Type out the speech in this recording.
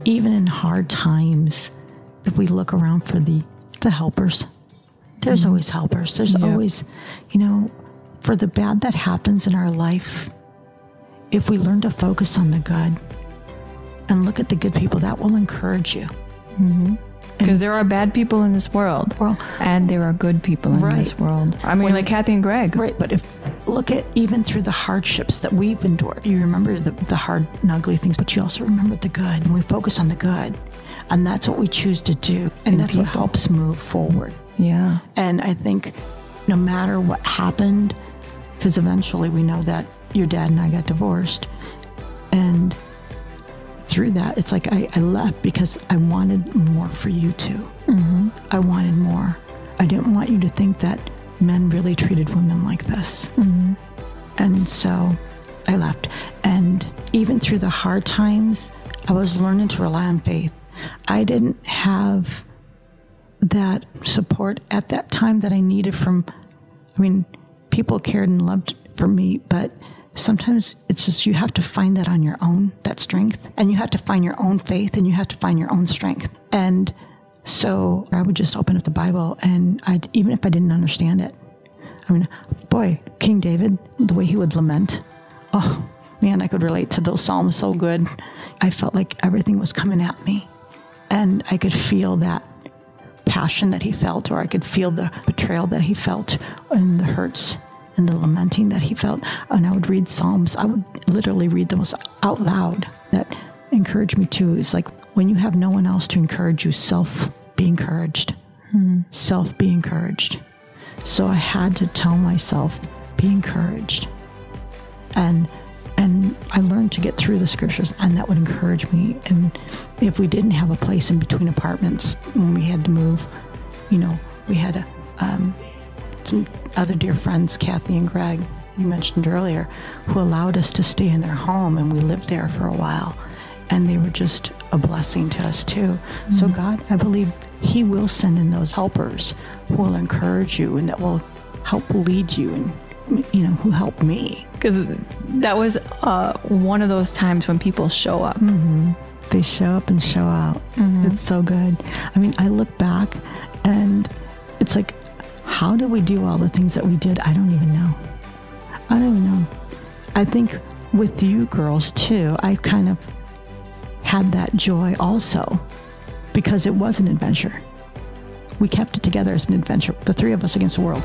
even in hard times, if we look around for the helpers, there's always helpers. There's always, for the bad that happens in our life, if we learn to focus on the good and look at the good people, that will encourage you. Because there are bad people in this world, and there are good people in this world. I mean, like Kathy and Greg. Right, but look at even through the hardships that we've endured. You remember the hard and ugly things, but you also remember the good, and we focus on the good. And that's what we choose to do, and that's what helps move forward. Yeah. And I think no matter what happened, because eventually we know that your dad and I got divorced, and through that, it's like I left because I wanted more for you too. I wanted more. I didn't want you to think that men really treated women like this. And so I left. And even through the hard times, I was learning to rely on faith. I didn't have that support at that time that I needed people cared and loved for me, but sometimes it's just you have to find that on your own, that strength, and you have to find your own faith, and you have to find your own strength. And so I would just open up the Bible, and even if I didn't understand it, King David, the way he would lament, oh man, I could relate to those Psalms so good. I felt like everything was coming at me, and I could feel that passion that he felt, or I could feel the betrayal that he felt, and the hurts and the lamenting that he felt. And I would read Psalms. I would literally read those out loud. That encouraged me too. It's like when you have no one else to encourage you, self be encouraged. Self be encouraged. So I had to tell myself, be encouraged. And I learned to get through the scriptures, and that would encourage me. And if we didn't have a place in between apartments when we had to move, we had some other dear friends, Kathy and Greg, you mentioned earlier, who allowed us to stay in their home, and we lived there for a while. And they were just a blessing to us too. So God, I believe he will send in those helpers who will encourage you and that will help lead you, and who helped me. Because that was one of those times when people show up. They show up and show out. It's so good. I look back and it's like, how did we do all the things that we did? I don't even know. I think with you girls too, I kind of had that joy also, because it was an adventure. We kept it together as an adventure, the three of us against the world.